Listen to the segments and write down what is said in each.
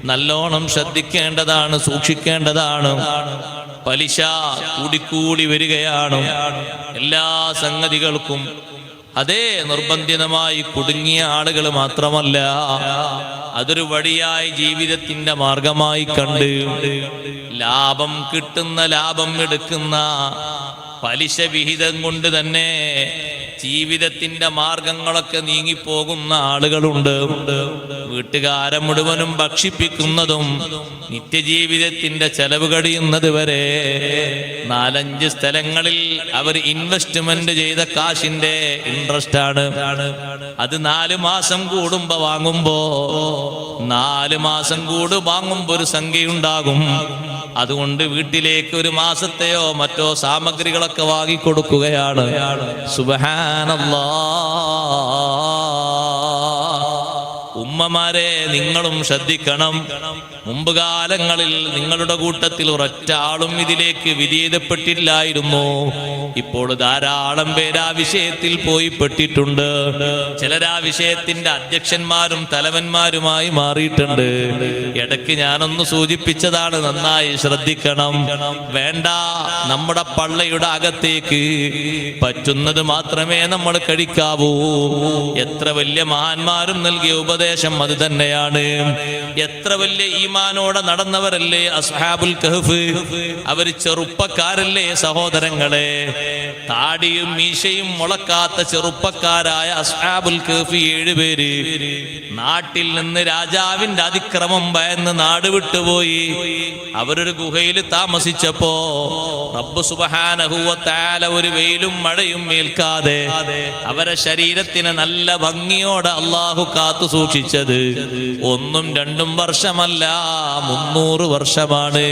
നല്ലോണം ശ്രദ്ധിക്കേണ്ടതാണ്, സൂക്ഷിക്കേണ്ടതാണ്. പലിശ കൂടിക്കൂടി വരികയാണ്. എല്ലാ സംഗതികൾക്കും അതേ നിർബന്ധിതമായി കുടുങ്ങിയ ആളുകൾ മാത്രമല്ല, അതൊരു വഴിയായി ജീവിതത്തിന്റെ മാർഗമായി കണ്ട് ലാഭം കിട്ടുന്ന, ലാഭം എടുക്കുന്ന പലിശ വിഹിതം കൊണ്ട് തന്നെ ജീവിതത്തിന്റെ മാർഗങ്ങളൊക്കെ നീങ്ങിപ്പോകുന്ന ആളുകളുണ്ട്. വീട്ടുകാരെ മുഴുവനും ഭക്ഷിപ്പിക്കുന്നതും നിത്യജീവിതത്തിന്റെ ചെലവ് കഴിയുന്നത് വരെ 4-5 സ്ഥലങ്ങളിൽ അവർ ഇൻവെസ്റ്റ്മെന്റ് ചെയ്ത കാശിന്റെ ഇൻട്രസ്റ്റ് ആണ്. അത് 4 മാസം കൂടുമ്പോ വാങ്ങുമ്പോ 4 മാസം വാങ്ങുമ്പോ ഒരു സംഖ്യയുണ്ടാകും. അതുകൊണ്ട് വീട്ടിലേക്ക് ഒരു മാസത്തെയോ മറ്റോ സാമഗ്രികളൊക്കെ വാങ്ങിക്കൊടുക്കുകയാണ്. ഉമ്മമാരെ, നിങ്ങളും ശ്രദ്ധിക്കണം. മുമ്പ് കാലങ്ങളിൽ നിങ്ങളുടെ കൂട്ടത്തിൽ ഒരൊറ്റ ആളും ഇതിലേക്ക് വിധേയപ്പെട്ടില്ലായിരുന്നു. ഇപ്പോൾ ധാരാളം പേര് ആ വിഷയത്തിൽ പോയി പെട്ടിട്ടുണ്ട്. ചിലരാ വിഷയത്തിന്റെ അധ്യക്ഷന്മാരും തലവന്മാരുമായി മാറിയിട്ടുണ്ട്. ഇടയ്ക്ക് ഞാനൊന്ന് സൂചിപ്പിച്ചതാണ്, നന്നായി ശ്രദ്ധിക്കണം. വേണ്ട, നമ്മുടെ പള്ളയുടെ അകത്തേക്ക് പറ്റുന്നത് മാത്രമേ നമ്മൾ കഴിക്കാവൂ. എത്ര വലിയ മഹാന്മാരും നൽകിയ ഉപദേശം അത് തന്നെയാണ്. എത്ര വലിയ ഈമാനോടെ നടന്നവരല്ലേ അസ്ഹാബുൽ കഹ്ഫ്. അവര് ചെറുപ്പക്കാരല്ലേ സഹോദരങ്ങളെ. താടിയും മീശയും മുളക്കാത്ത ചെറുപ്പക്കാരായ അസ്ഹാബുൽ കഹ്ഫ് 7 പേര് നാട്ടിൽ നിന്ന് രാജാവിന്റെ അതിക്രമം ഭയന്ന് നാട് വിട്ടുപോയി. അവരൊരു ഗുഹയിൽ താമസിച്ചപ്പോ റബ്ബ് സുബ്ഹാനഹു വ തആല ഒരു വെയിലും മഴയും ഏൽക്കാതെ അവരെ ശരീരത്തിന് നല്ല ഭംഗിയോടെ അല്ലാഹു കാത്തു സൂക്ഷിച്ചത് 1ഉം 2ഉം വർഷമല്ല, 300 വർഷമാണ്.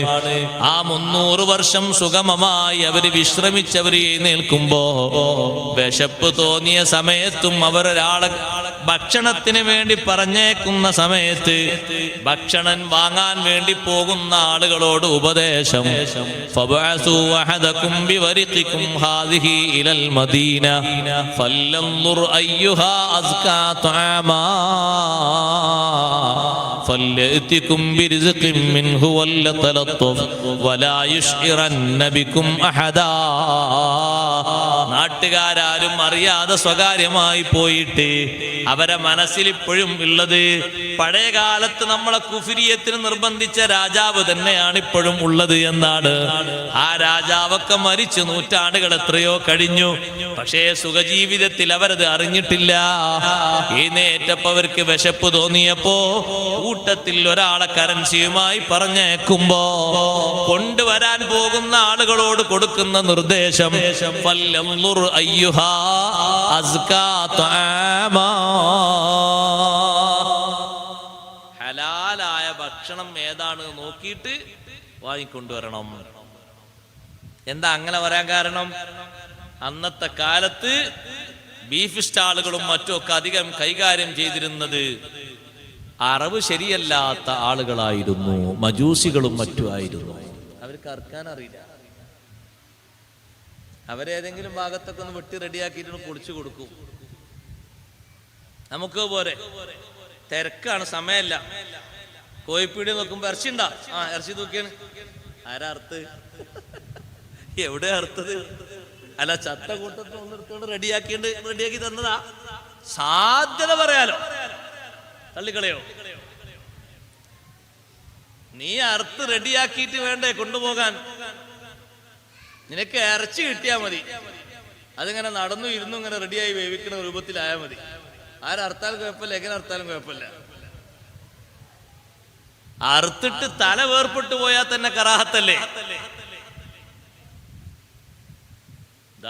ആ 300 വർഷം സുഗമമായി അവര് വിശ്രമിച്ചവര് എഴുന്നേൽക്കുമ്പോ വിശപ്പ് തോന്നിയ സമയത്തും അവരൊരാളെ ഭക്ഷണത്തിന് വേണ്ടി പറഞ്ഞേക്കുന്ന സമയത്ത് ഭക്ഷണം വാങ്ങാൻ വേണ്ടി പോകുന്ന ആളുകളോട് ഉപദേശം, ഫബഅസൂ വഹദകും ബിവരിഖികും ഹാദിഹി ഇലൽ മദീന ഫല്ലൻദുർ അയ്യുഹാ അസ്കാ തആമാ فليأتكم برزق منه وليتلطف ولا يشعرن بكم أحدا. നാട്ടുകാരും അറിയാതെ സ്വകാര്യമായി പോയിട്ട് അവരെ മനസ്സിൽ ഇപ്പോഴും ഉള്ളത് പഴയ കാലത്ത് നമ്മളെ കുഫിരിയത്തിന് നിർബന്ധിച്ച രാജാവ് തന്നെയാണ് ഇപ്പോഴും ഉള്ളത് എന്നാണ്. ആ രാജാവൊക്കെ മരിച്ചു, നൂറ്റാണ്ടുകൾ എത്രയോ കഴിഞ്ഞു. പക്ഷേ സുഖജീവിതത്തിൽ അവരത് അറിഞ്ഞിട്ടില്ല. എഴുന്നേറ്റപ്പോ അവർക്ക് വിശപ്പ് തോന്നിയപ്പോ കൂട്ടത്തിൽ ഒരാളെ കറൻസിയുമായി പറഞ്ഞേക്കുമ്പോ കൊണ്ടുവരാൻ പോകുന്ന ആളുകളോട് കൊടുക്കുന്ന നിർദ്ദേശം, ഫല്ലൻദുർ അയ്യുഹാ അസ്കാ തആമാ. ഹലാലായ ഭക്ഷണം ഏതാണ് നോക്കിയിട്ട് വാങ്ങിക്കൊണ്ടുവരണം. എന്താ അങ്ങനെ പറയാൻ കാരണം? അന്നത്തെ കാലത്ത് ബീഫ് സ്റ്റാളുകളും മറ്റുമൊക്കെ അധികം കൈകാര്യം ചെയ്തിരുന്നത് അറവ് ശരിയല്ലാത്ത ആളുകളായിരുന്നു, മജൂസികളും മറ്റുമായിരുന്നു. അവർക്ക് അറക്കാൻ അറിയില്ല. അവരേതെങ്കിലും ഭാഗത്തൊക്കെ ഒന്ന് വെട്ടി റെഡിയാക്കിയിട്ട് പൊളിച്ചു കൊടുക്കും. നമുക്ക് പോരെ, തിരക്കാണ്, സമയമല്ല. കോഴിപ്പീടി നോക്കുമ്പോ ഇറച്ചി ഉണ്ടാ, ഇറച്ചി നോക്കിയാണ്. ആരാ അറുത്ത്? എവിടെ അറുത്തത്? അല്ല, ചത്ത കൂട്ടത്തിൽ ഒന്നെടുത്തോണ്ട് റെഡിയാക്കി തന്നതാ. സാധ്യത പറയാലോ, തള്ളിക്കളയോ? നീ അറുത്ത് റെഡിയാക്കിയിട്ട് വേണ്ടേ കൊണ്ടുപോകാൻ? നിനക്ക് ഇറച്ചി കിട്ടിയാ മതി. അതിങ്ങനെ നടന്നു ഇരുന്നു ഇങ്ങനെ റെഡിയായി വേവിക്കുന്ന രൂപത്തിലായാൽ മതി. ആരറുത്താലും കുഴപ്പമില്ല, എങ്ങനെ അറുത്താലും കുഴപ്പമില്ല. അറുത്തിട്ട് തല വേർപെട്ടു പോയാൽ തന്നെ കറാഹത്തല്ലേ?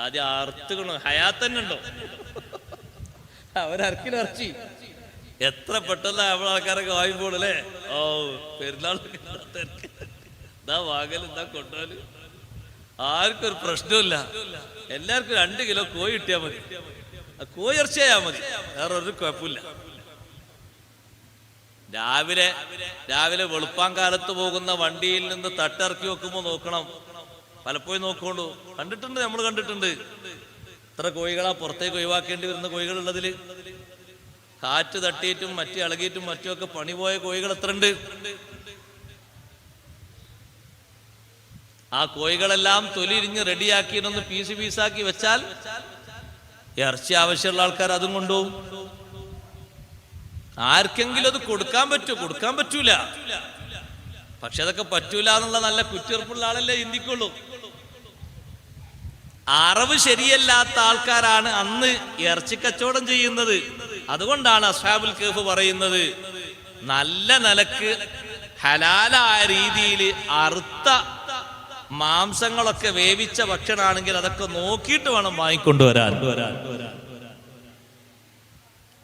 ആദ്യം അറുത്തുകണോ? ഹയാത്തന്നെ ഉണ്ടോ? അവരക്കിലിറച്ചി എത്ര പെട്ടെന്ന് നമ്മളെ ആൾക്കാരൊക്കെ വാങ്ങിപ്പോളല്ലേ. ഓ, പെരുന്നാളൊക്കെ ഇതാ വാങ്ങല്, ഇതാ കൊണ്ടുപോല്. ആർക്കും ഒരു പ്രശ്നമില്ല. എല്ലാവർക്കും 2 കിലോ കോഴി കിട്ടിയാൽ മതി. കോഴി ഇറച്ചിയായാ മതി, വേറെ ഒരു കുഴപ്പമില്ല. രാവിലെ വെളുപ്പാൻ കാലത്ത് പോകുന്ന വണ്ടിയിൽ നിന്ന് തട്ടിറക്കി വെക്കുമ്പോ നോക്കണം. പലപ്പോഴും നോക്കോളൂ. കണ്ടിട്ടുണ്ട്, നമ്മൾ കണ്ടിട്ടുണ്ട്. ഇത്ര കോഴികളാ പുറത്തേക്ക് ഒഴിവാക്കേണ്ടി വരുന്ന കോഴികളുള്ളതില്. കാറ്റ് തട്ടിയിട്ടും മറ്റു ഇളകിയിട്ടും മറ്റുമൊക്കെ പണി പോയ കോഴികൾ എത്ര ഉണ്ട്. ആ കോഴികളെല്ലാം തൊലിരിഞ്ഞ് റെഡിയാക്കിയിട്ടൊന്ന് പീസ് പീസാക്കി വെച്ചാൽ ഇറച്ചി ആവശ്യമുള്ള ആൾക്കാർ അതും കൊണ്ടുപോകും. ആർക്കെങ്കിലും അത് കൊടുക്കാൻ പറ്റൂല. പക്ഷെ അതൊക്കെ പറ്റൂല എന്നുള്ള നല്ല കുറ്റിയുറപ്പുള്ള ആളല്ലേ ചിന്തിക്കുള്ളൂ. അറിവ് ശരിയല്ലാത്ത ആൾക്കാരാണ് അന്ന് ഇറച്ചി കച്ചവടം ചെയ്യുന്നത്. അതുകൊണ്ടാണ് അസ്ഹാബുൽ കഹ്ഫ് പറയുന്നത്, നല്ല നിലക്ക് ഹലാലായ രീതിയിൽ അറുത്ത മാംസങ്ങളൊക്കെ വേവിച്ച ഭക്ഷണമാണെങ്കിൽ അതൊക്കെ നോക്കിയിട്ട് വേണം വാങ്ങിക്കൊണ്ടുവരാൻ.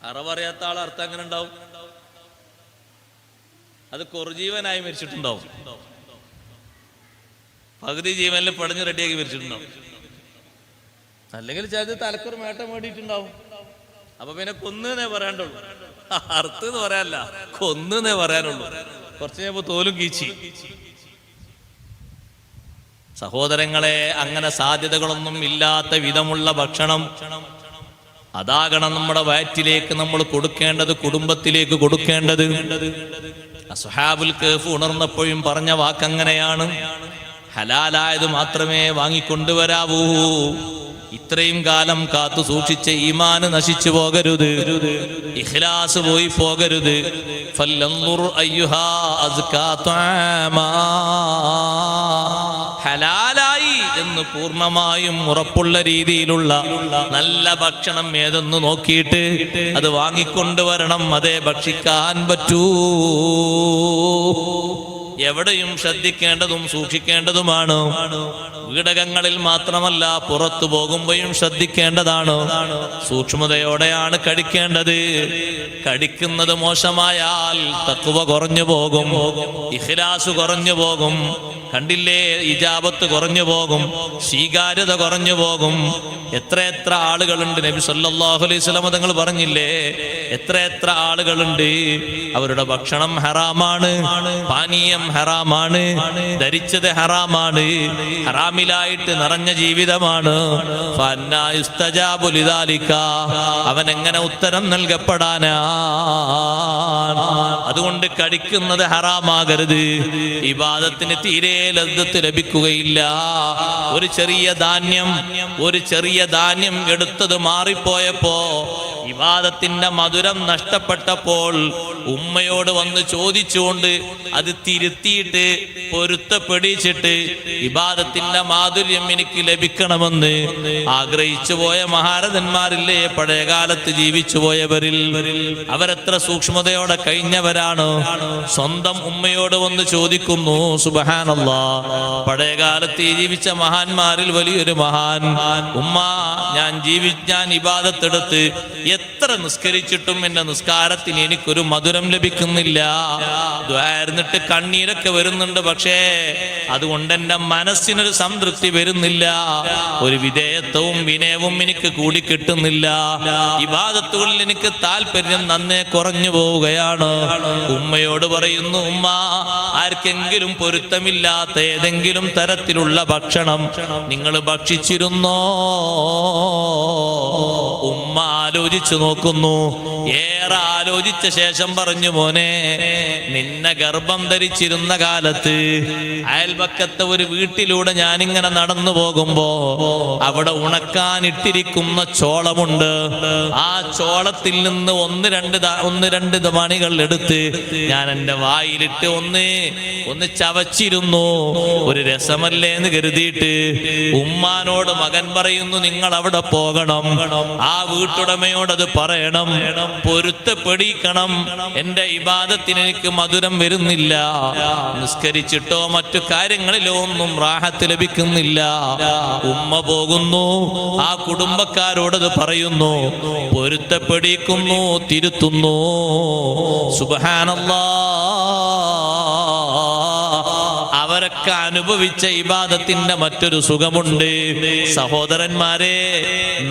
അറിവറിയാത്ത ആൾ അർത്ഥം എങ്ങനെ ഉണ്ടാവും? അത് കൊറുജീവനായി മരിച്ചിട്ടുണ്ടാവും, പകുതി ജീവനിൽ പടിഞ്ഞ് റെഡിയാക്കി മരിച്ചിട്ടുണ്ടാവും. അല്ലെങ്കിൽ ചിലത് തലക്കൊരു മേട്ടം വേണ്ടിയിട്ടുണ്ടാവും. അപ്പൊ പിന്നെ കൊന്നേ പറയാണ്ടുള്ളൂ, അറുത്ത് എന്ന് പറയാനല്ല, കൊന്നേ പറയാനുള്ളൂ. കുറച്ച് കഴിഞ്ഞപ്പോ തോലും കീച്ചി. സഹോദരങ്ങളെ, അങ്ങനെ സാധ്യതകളൊന്നും ഇല്ലാത്ത വിധമുള്ള ഭക്ഷണം അതാകണം നമ്മുടെ വയറ്റിലേക്ക് നമ്മൾ കൊടുക്കേണ്ടത്, കുടുംബത്തിലേക്ക് കൊടുക്കേണ്ടത്. അസ്ഹാബുൽ കഹ്ഫ് ഉണർന്നപ്പോഴും പറഞ്ഞ വാക്കങ്ങനെയാണ്, ഹലാലായത് മാത്രമേ വാങ്ങിക്കൊണ്ടുവരാവൂ. ഇത്രയും കാലം കാത്തു സൂക്ഷിച്ച ഈമാന് നശിച്ചു പോകരുത്, ഇഖ്ലാസ് പോയി പോകരുത്. ഫല്ലൻദുർ അയ്യുഹാ അസ്കാ തആമാ, ഹലാലായി എന്ന് പൂർണ്ണമായും ഉറപ്പുള്ള രീതിയിലുള്ള നല്ല ഭക്ഷണം ഏതെന്ന് നോക്കിയിട്ട് അത് വാങ്ങിക്കൊണ്ടുവരണം. അതേ ഭക്ഷിക്കാൻ പറ്റൂ. എവിടെയും ശ്രദ്ധിക്കേണ്ടതും സൂക്ഷിക്കേണ്ടതുമാണ്. വീടകങ്ങളിൽ മാത്രമല്ല, പുറത്തു പോകുമ്പോഴും ശ്രദ്ധിക്കേണ്ടതാണ്. സൂക്ഷ്മതയോടെയാണ് കഴിക്കേണ്ടത്. കഴിക്കുന്നത് മോശമായാൽ തഖ്വ കുറഞ്ഞു പോകും, ഇഖ്ലാസ് കുറഞ്ഞു പോകും. കണ്ടില്ലേ, ഇജാബത്ത് കുറഞ്ഞു പോകും, സ്വീകാര്യത കുറഞ്ഞു പോകും. എത്ര ആളുകളുണ്ട്, നബി സല്ലല്ലാഹു അലൈഹി വസല്ലം തങ്ങൾ പറഞ്ഞില്ലേ, എത്ര ആളുകളുണ്ട് അവരുടെ ഭക്ഷണം ഹറാമാണ്, പാനീയം ഹറാമാണ്, ധരിച്ചത് ഹറാമാണ്, ഹറാമിലായിട്ട് നിറഞ്ഞ ജീവിതമാണ്. ഫഅന്നാ യുസ്തജാബു ലിദാലിക, അവൻ എങ്ങനെ ഉത്തരം നൽകപ്പെടാനാ? അതുകൊണ്ട് കഴിക്കുന്നത് ഹറാമാകരുത്. ഇബാദത്തിന് തീരെ ലദ്ദത്ത് ലഭിക്കുകയില്ല. ഒരു ചെറിയ ധാന്യം എടുത്തത് മാറിപ്പോയപ്പോ, ഇബാദത്തിന്റെ മധുരം നഷ്ടപ്പെട്ടപ്പോൾ ഉമ്മയോട് വന്ന് ചോദിച്ചുകൊണ്ട് അത് തിരുത്തിയിട്ട് പൊരുത്തപ്പെടിച്ചിട്ട് ഇബാദത്തിന്റെ മാധുര്യം എനിക്ക് ലഭിക്കണമെന്ന് ആഗ്രഹിച്ചു പോയ മഹാരഥന്മാരില്ലേ പഴയകാലത്ത് ജീവിച്ചു പോയവരിൽ? അവരെത്ര സൂക്ഷ്മതയോടെ കഴിഞ്ഞവരാണ്. സ്വന്തം ഉമ്മയോട് വന്ന് ചോദിക്കുന്നു. സുബ്ഹാനല്ലാഹ്, പഴയകാലത്ത് ജീവിച്ച മഹാന്മാരിൽ വലിയൊരു മഹാൻ, ഉമ്മ, ഞാൻ ഇബാദത്തെടുത്ത് എത്ര നിസ്കരിച്ചിട്ടും എന്റെ നിസ്കാരത്തിന് എനിക്കൊരു മധുരം ലഭിക്കുന്നില്ല. ദ്വാരുന്നിട്ട് കണ്ണീരൊക്കെ വരുന്നുണ്ട്, പക്ഷേ അതുകൊണ്ട് എന്റെ മനസ്സിനൊരു സംതൃപ്തി വരുന്നില്ല. ഒരു വിധേയത്വവും വിനയവും എനിക്ക് കൂടി കിട്ടുന്നില്ല. ഇബാദത്തുകളിൽ എനിക്ക് താല്പര്യം നന്നേ കുറഞ്ഞു പോവുകയാണ്. ഉമ്മയോട് പറയുന്നു, ഉമ്മ, ആർക്കെങ്കിലും പൊരുത്തമില്ലാത്ത ഏതെങ്കിലും തരത്തിലുള്ള ഭക്ഷണം നിങ്ങൾ ഭക്ഷിച്ചിരുന്നോ? ഉമ്മ ആലോചിച്ചു നോക്കുന്നു. ഏറെ ആലോചിച്ച ശേഷം പറഞ്ഞു, മോനെ, നിന്നെ ഗർഭം ധരിച്ചിരുന്ന കാലത്ത് അയൽപക്കത്തെ ഒരു വീട്ടിലൂടെ ഞാനിങ്ങനെ നടന്നു പോകുമ്പോ അവിടെ ഉണക്കാനിട്ടിരിക്കുന്ന ചോളമുണ്ട്. ആ ചോളത്തിൽ നിന്ന് ഒന്ന് രണ്ട് മണികൾ എടുത്ത് ഞാൻ എൻ്റെ വായിലിട്ട് ഒന്ന് ചവച്ചിരുന്നു. ഒരു രസമല്ലേ എന്ന് കരുതിയിട്ട് ഉമ്മാനോട് മകൻ പറയുന്നു, നിങ്ങൾ അവിടെ പോകണം, ആ വീട്ടുടമയോട് അത് പറയണം, പൊരുത്തപ്പെടിക്കണം, എന്റെ ഇബാദത്തിന് എനിക്ക് മധുരം വരുന്നില്ല, നിസ്കരിച്ചിട്ടോ മറ്റു കാര്യങ്ങളിലോ ഒന്നും റാഹത്ത് ലഭിക്കുന്നില്ല. ഉമ്മ പോകുന്നു, ആ കുടുംബക്കാരോടത് പറയുന്നു, പൊരുത്തപ്പെടിക്കുന്നു, തിരുത്തുന്നു. സുബ്ഹാനല്ലാഹ്, അവരൊക്കെ അനുഭവിച്ച ഇബാദത്തിന്റെ മറ്റൊരു സുഖമുണ്ട്. സഹോദരന്മാരെ,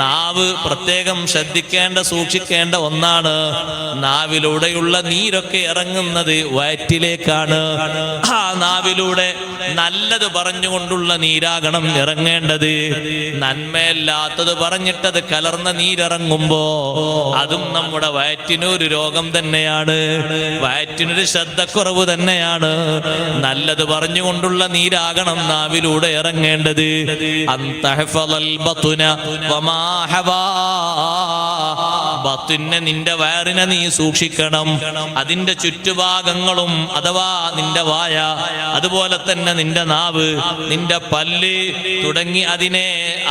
നാവ് പ്രത്യേകം ശ്രദ്ധിക്കേണ്ട, സൂക്ഷിക്കേണ്ട ഒന്നാണ്. നാവിലൂടെയുള്ള നീരൊക്കെ ഇറങ്ങുന്നത് വയറ്റിലേക്കാണ്. ആ നാവിലൂടെ നല്ലത് പറഞ്ഞുകൊണ്ടുള്ള നീരാകണം ഇറങ്ങേണ്ടത്. നന്മയല്ലാത്തത് പറഞ്ഞിട്ടത് കലർന്ന നീരിറങ്ങുമ്പോ അതും നമ്മുടെ വയറ്റിനൊരു രോഗം തന്നെയാണ്, വയറ്റിനൊരു ശ്രദ്ധക്കുറവ് തന്നെയാണ്. നല്ലത് പറഞ്ഞുകൊണ്ട് പറഞ്ഞുകൊണ്ടുള്ള നീരാകണം നാവിലൂടെ ഇറങ്ങേണ്ടത്. അന്തഹഫളൽ ബത്ന വമാ ഹവാ, ബത്നെ നിന്റെ വയറിനെ നീ സൂക്ഷിക്കണം, അതിന്റെ ചുറ്റുഭാഗങ്ങളും അഥവാ നിന്റെ വായ, അതുപോലെ തന്നെ നിന്റെ നാവ്, നിന്റെ പല്ല് തുടങ്ങി അതിനെ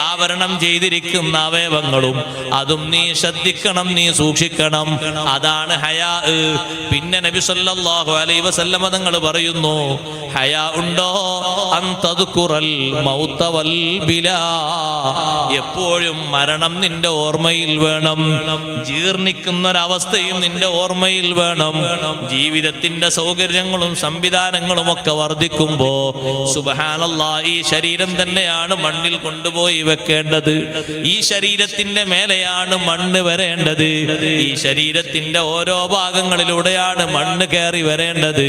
ആവരണം ചെയ്തിരിക്കുന്ന അവയവങ്ങളും അതും നീ ശ്രദ്ധിക്കണം, നീ സൂക്ഷിക്കണം. അതാണ് ഹയാ. പിന്നെ നബി സല്ലല്ലാഹു അലൈഹി വസല്ലം തങ്ങൾ പറയുന്നു, ഹയാ ഉണ്ടോ അൻതദ്കുറൽ മൗത വൽ ബിലാ, എപ്പോഴും മരണം നിന്റെ ഓർമ്മയിൽ വേണം, ജീർണിക്കുന്നൊരവസ്ഥയും നിന്റെ ഓർമ്മയിൽ വേണം. ജീവിതത്തിന്റെ സൗകര്യങ്ങളും സംവിധാനങ്ങളും ഒക്കെ വർദ്ധിക്കുമ്പോ സുബ്ഹാനല്ലാഹ്, ഈ ശരീരം തന്നെയാണ് മണ്ണിൽ കൊണ്ടുപോയി വെക്കേണ്ടത്, ഈ ശരീരത്തിന്റെ മേലെയാണ് മണ്ണ് വരേണ്ടത്, ഈ ശരീരത്തിന്റെ ഓരോ ഭാഗങ്ങളിലൂടെയാണ് മണ്ണ് കയറി വരേണ്ടത്.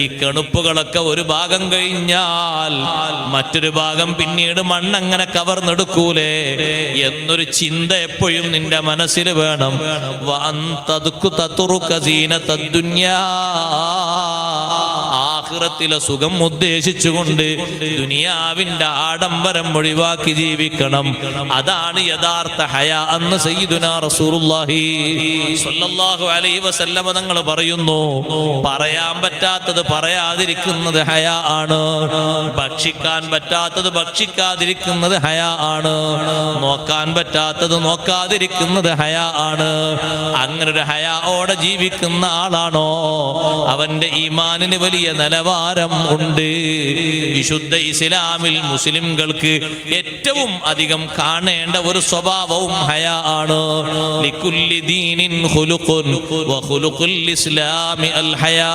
ഈ കണുപ്പുകളൊക്കെ ഒരു ഭാഗം കഴിഞ്ഞാൽ മറ്റൊരു ഭാഗം പിന്നീട് മണ്ണങ്ങനെ കവർന്നെടുക്കൂലേ എന്നൊരു ചിന്ത എപ്പോഴും നിന്റെ മനസ്സിൽ വേണം. ആഖിറത്തിലെ സുഖം ഉദ്ദേശിച്ചുകൊണ്ട് ദുനിയാവിന്റെ ആഡംബരം ഒഴിവാക്കി ജീവിക്കണം. അതാണ് യഥാർത്ഥ ഹയാ എന്ന് സയ്യിദുനാ റസൂലുള്ളാഹി സ്വല്ലല്ലാഹു അലൈഹി വസല്ലം തങ്ങൾ പറയുന്നു. പറയാൻ പറ്റാത്തത് പറയാതിരിക്കുന്നത് ഹയാ ആണ്, ഭക്ഷിക്കാൻ പറ്റാത്തത് ഭക്ഷിക്കാതിരിക്കുന്നത് ഹയാ ആണ്, നോക്കാൻ പറ്റാത്തത് നോക്കാതിരിക്കുന്നത് ഹയാ ആണ്. അങ്ങനൊരു ഹയാഓടെ ജീവിക്കുന്ന ആളാണോ അവന്റെ ഈമാനിന് വലിയ നിലവാരം ഉണ്ട്. വിശുദ്ധ ഇസ്ലാമിൽ മുസ്ലിംകൾക്ക് ഏറ്റവും അധികം കാണേണ്ട ഒരു സ്വഭാവവും ഹയാ ആണ്. ലികുല്ലി ദീനിൻ ഖുലുഖുൻ വഖുലുഖുൽ ഇസ്ലാമി അൽ ഹയാ.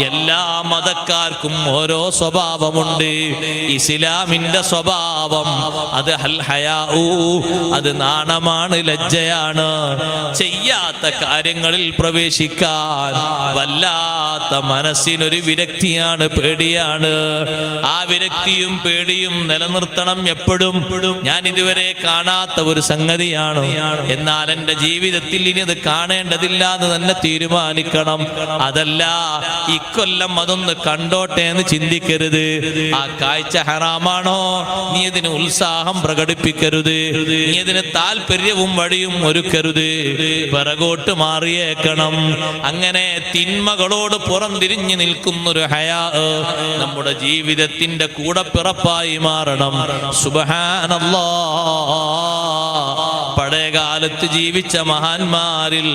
എല്ലാ മതക്കാർക്കും ഓരോ സ്വഭാവമുണ്ട്. ഇസ്ലാമിന്റെ സ്വഭാവം അത് അൽ ഹയാ, അത് നാണമാണ്, ലജ്ജയാണ്. ചെയ്യാത്ത കാര്യങ്ങളിൽ പ്രവേശിക്കാൻ വല്ലാത്ത മനസ്സിനൊരു വിരക്തിയാണ്, പേടിയാണ്. ആ വിരക്തിയും പേടിയും നിലനിർത്തണം എപ്പോഴും. ഞാൻ ഇതുവരെ കാണാത്ത ഒരു സംഗതിയാണ്, എന്നാൽ എന്റെ ജീവിതത്തിൽ ഇനി അത് കാണേണ്ടതില്ല എന്ന് തന്നെ തീരുമാനിക്കണം. അതല്ല ഇക്കൊല്ലം അതൊന്ന് കണ്ടോട്ടെ എന്ന് ചിന്തിക്കരുത്. ആ കാഴ്ച ഹറാമാണോ, നീ അതിന് ഉത്സാഹം പ്രകടിപ്പിക്കരുത്, നീ അതിന് താല്പര്യവും വഴിയും ഒരുക്കരുത്, പിറകോട്ട് മാറിയേക്കണം. അങ്ങനെ തിന്മകളോട് പുറംതിരിഞ്ഞു നിൽക്കുന്നൊരു ഹയാ നമ്മുടെ ജീവിതത്തിന്റെ കൂടെ പിറപ്പായി മാറണം. സുബ്ഹാനല്ലാഹ്, പഴയകാലത്ത് ജീവിച്ച മഹാന്മാരിൽ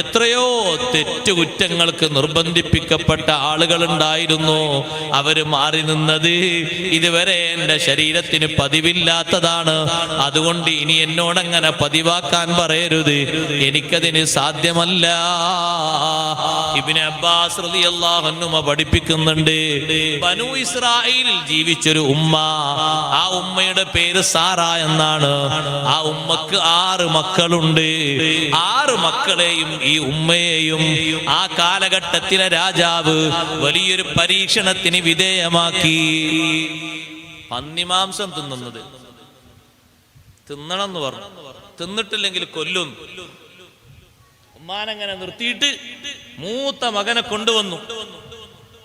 എത്രയോ തെറ്റുകുറ്റങ്ങൾക്ക് നിർബന്ധിപ്പിക്കപ്പെട്ട ആളുകൾ ഉണ്ടായിരുന്നു. അവര് മാറി നിന്നത് ഇതുവരെ എന്റെ ശരീരത്തിന് പതിവില്ലാത്തതാണ്, അതുകൊണ്ട് ഇനി എന്നോടങ്ങനെ പതിവാക്കാൻ പറയരുത്, എനിക്കതിന് സാധ്യമല്ല. ഇബ്നു അബ്ബാസ് റളിയല്ലാഹു അൻഹു പഠിപ്പിക്കുന്നുണ്ട്, ബനൂ ഇസ്രായേലിൽ ജീവിച്ചൊരു ഉമ്മ, ആ ഉമ്മയുടെ പേര് സാറ എന്നാണ്. ആ ഉമ്മക്ക് 6 മക്കളുണ്ട്. 6 മക്കളെയും ഈ ഉമ്മയെയും ആ കാലഘട്ടത്തിലെ രാജാവ് വലിയൊരു പരീക്ഷണത്തിന് വിധേയമാക്കി. പന്നിമാംസം തിന്നുന്നത് തിന്നണം എന്ന് പറഞ്ഞു, തിന്നിട്ടില്ലെങ്കിൽ കൊല്ലും. ഉമ്മാനങ്ങനെ നിർത്തിയിട്ട് മൂത്ത മകനെ കൊണ്ടുവന്നു,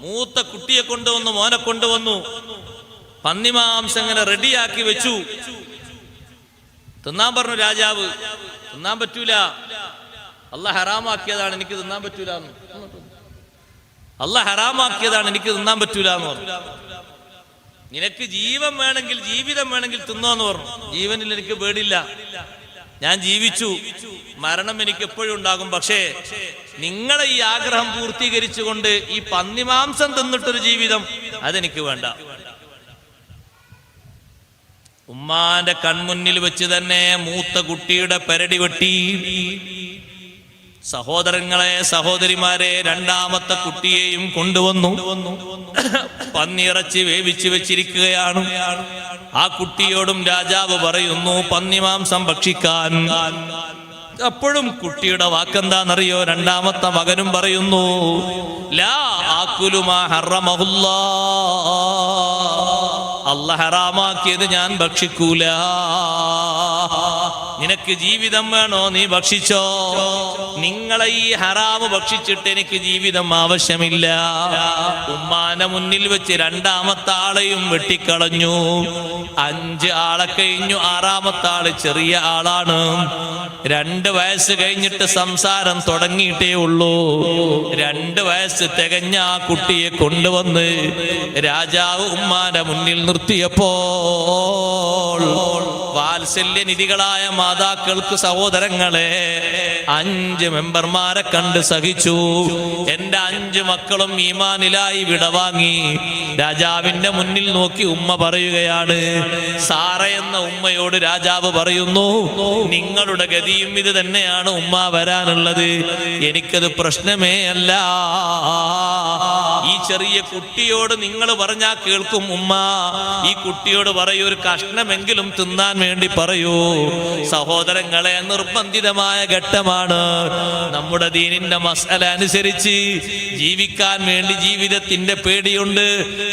മൂത്ത കുട്ടിയെ കൊണ്ടുവന്നു, മോനെ കൊണ്ടുവന്നു. പന്നിമാംസം ഇങ്ങനെ റെഡിയാക്കി വെച്ചു. തിന്നാൻ പറഞ്ഞു രാജാവ്. തിന്നാൻ പറ്റൂല, അല്ലാഹ് ഹറാമാക്കിയതാണ്, എനിക്ക് തിന്നാൻ പറ്റൂല. അല്ലാഹ് ഹറാമാക്കിയതാണ്, എനിക്ക് തിന്നാൻ പറ്റൂല എന്ന് പറഞ്ഞു. നിനക്ക് ജീവൻ വേണമെങ്കിൽ, ജീവിതം വേണമെങ്കിൽ തിന്നോന്ന് പറഞ്ഞു. ജീവനിൽ എനിക്ക് പേടില്ല, ഞാൻ ജീവിച്ചു, മരണം എനിക്ക് എപ്പോഴും ഉണ്ടാകും. പക്ഷേ നിങ്ങളെ ഈ ആഗ്രഹം പൂർത്തീകരിച്ചുകൊണ്ട് ഈ പന്നിമാംസം തിന്നിട്ടൊരു ജീവിതം അതെനിക്ക് വേണ്ട. ഉമ്മാന്റെ കൺമുന്നിൽ വെച്ച് തന്നെ മൂത്ത കുട്ടിയുടെ പെരടി വെട്ടി. സഹോദരങ്ങളെ, സഹോദരിമാരെ, രണ്ടാമത്തെ കുട്ടിയെയും കൊണ്ടുവന്നു. പന്നിയിറച്ചി വേവിച്ചു വെച്ചിരിക്കുകയാണ്. ആ കുട്ടിയോടും രാജാവ് പറയുന്നു പന്നിമാംസം ഭക്ഷിക്കാൻ. അപ്പോഴും കുട്ടിയുടെ വാക്കെന്താണെന്നറിയോ? രണ്ടാമത്തെ മകനും പറയുന്നു, ലാ ആകുലു മാ ഹറമഹുല്ലാഹ്, അല്ലാഹ് ഹറാമാക്കിയത് ഞാൻ ഭക്ഷിക്കൂല. നിനക്ക് ജീവിതം വേണോ, നീ ഭക്ഷിച്ചോ. നിങ്ങളെ ഈ ഹറാമ് ഭക്ഷിച്ചിട്ട് എനിക്ക് ജീവിതം ആവശ്യമില്ല. ഉമ്മാന്റെ മുന്നിൽ വെച്ച് രണ്ടാമത്തെ ആളെയും വെട്ടിക്കളഞ്ഞു. 5 ആളെ കഴിഞ്ഞു. 6ാമത്തെ ആള് ചെറിയ ആളാണ്. 2 വയസ്സ് കഴിഞ്ഞിട്ട് സംസാരം തുടങ്ങിയിട്ടേ ഉള്ളൂ. 2 വയസ്സ് തികഞ്ഞ ആ കുട്ടിയെ കൊണ്ടുവന്ന് രാജാവ് ഉമ്മാന്റെ മുന്നിൽ നിർത്തിയപ്പോൾ വാത്സല്യനിധികളായ മാതാക്കൾക്ക് സഹോദരങ്ങളെ 5 മെമ്പർമാരെ കണ്ട് സഹിച്ചു. എന്റെ 5 മക്കളും ഈമാനിലായി വിടവാങ്ങി. രാജാവിന്റെ മുന്നിൽ നോക്കി ഉമ്മ പറയുകയാണ്. സാറ എന്ന ഉമ്മയോട് രാജാവ് പറയുന്നു, നിങ്ങളുടെ ഗതിയും ഇത് തന്നെയാണ് ഉമ്മ വരാനുള്ളത്. എനിക്കത് പ്രശ്നമേ അല്ല. ഈ ചെറിയ കുട്ടിയോട് നിങ്ങൾ പറഞ്ഞാ കേൾക്കും ഉമ്മ. ഈ കുട്ടിയോട് പറയൂ, ഒരു കഷ്ണമെങ്കിലും തിന്നാൻ വേണ്ടി പറയൂ. സഹോദരങ്ങളെ, നിർബന്ധിതമായ ഘട്ടമാണ്. നമ്മുടെ ദീനിന്റെ മസ്അല അനുസരിച്ച് ജീവിക്കാൻ വേണ്ടി ജീവിതത്തിന്റെ പേടിയുണ്ട്.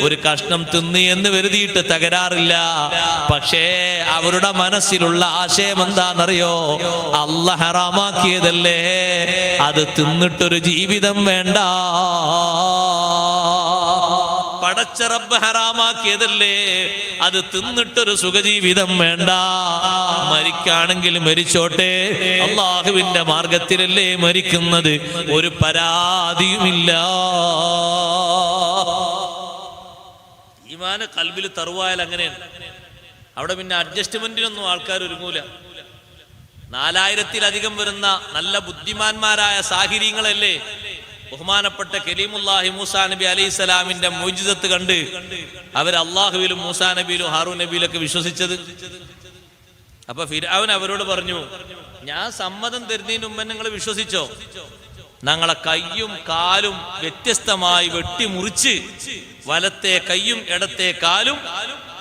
ഒരു കഷ്ണം തിന്ന് എന്ന് കരുതിയിട്ട് തകരാറില്ല. പക്ഷേ അവരുടെ മനസ്സിലുള്ള ആശയം എന്താണെന്നറിയോ? അല്ലാഹ് ഹറാമാക്കിയതല്ലേ, അത് തിന്നിട്ടൊരു ജീവിതം വേണ്ട. പടച്ച റബ്ബ് ഹറാമാക്കിയതല്ലേ, അത് തിന്നിട്ടൊരു സുഖജീവിതം വേണ്ട. മരിക്കാണെങ്കിൽ മരിച്ചോട്ടെ, അള്ളാഹുവിന്റെ മാർഗത്തിലല്ലേ മരിക്കുന്നത്, ഒരു പരാതിയുമില്ല. ഈമാന് ഖൽബിൽ തറുവായാൽ അങ്ങനെയാണ്. അവിടെ പിന്നെ അഡ്ജസ്റ്റ്മെന്റിനൊന്നും ആൾക്കാർ ഒരുങ്ങൂല. 4000-ലധികം വരുന്ന നല്ല ബുദ്ധിമാന്മാരായ സാഹിര്യങ്ങളല്ലേ ബഹുമാനപ്പെട്ട കലീമുല്ലാഹി മൂസാ നബി അലൈഹിസ്സലാമിന്റെ മുഅ്ജിസത്ത് കണ്ട് അവർ അള്ളാഹുവിലും മൂസാ നബിയിലും ഹാറൂൻ നബിയിലൊക്കെ വിശ്വസിച്ചത്. അപ്പൊ ഫിർഔൻ അവരോട് പറഞ്ഞു, ഞാൻ സമ്മതം തരുന്നതിന് മുമ്പ് നിങ്ങൾ വിശ്വസിച്ചോ? ഞങ്ങളെ കയ്യും കാലും വ്യത്യസ്തമായി വെട്ടിമുറിച്ച്, വലത്തെ കയ്യും ഇടത്തെ കാലും,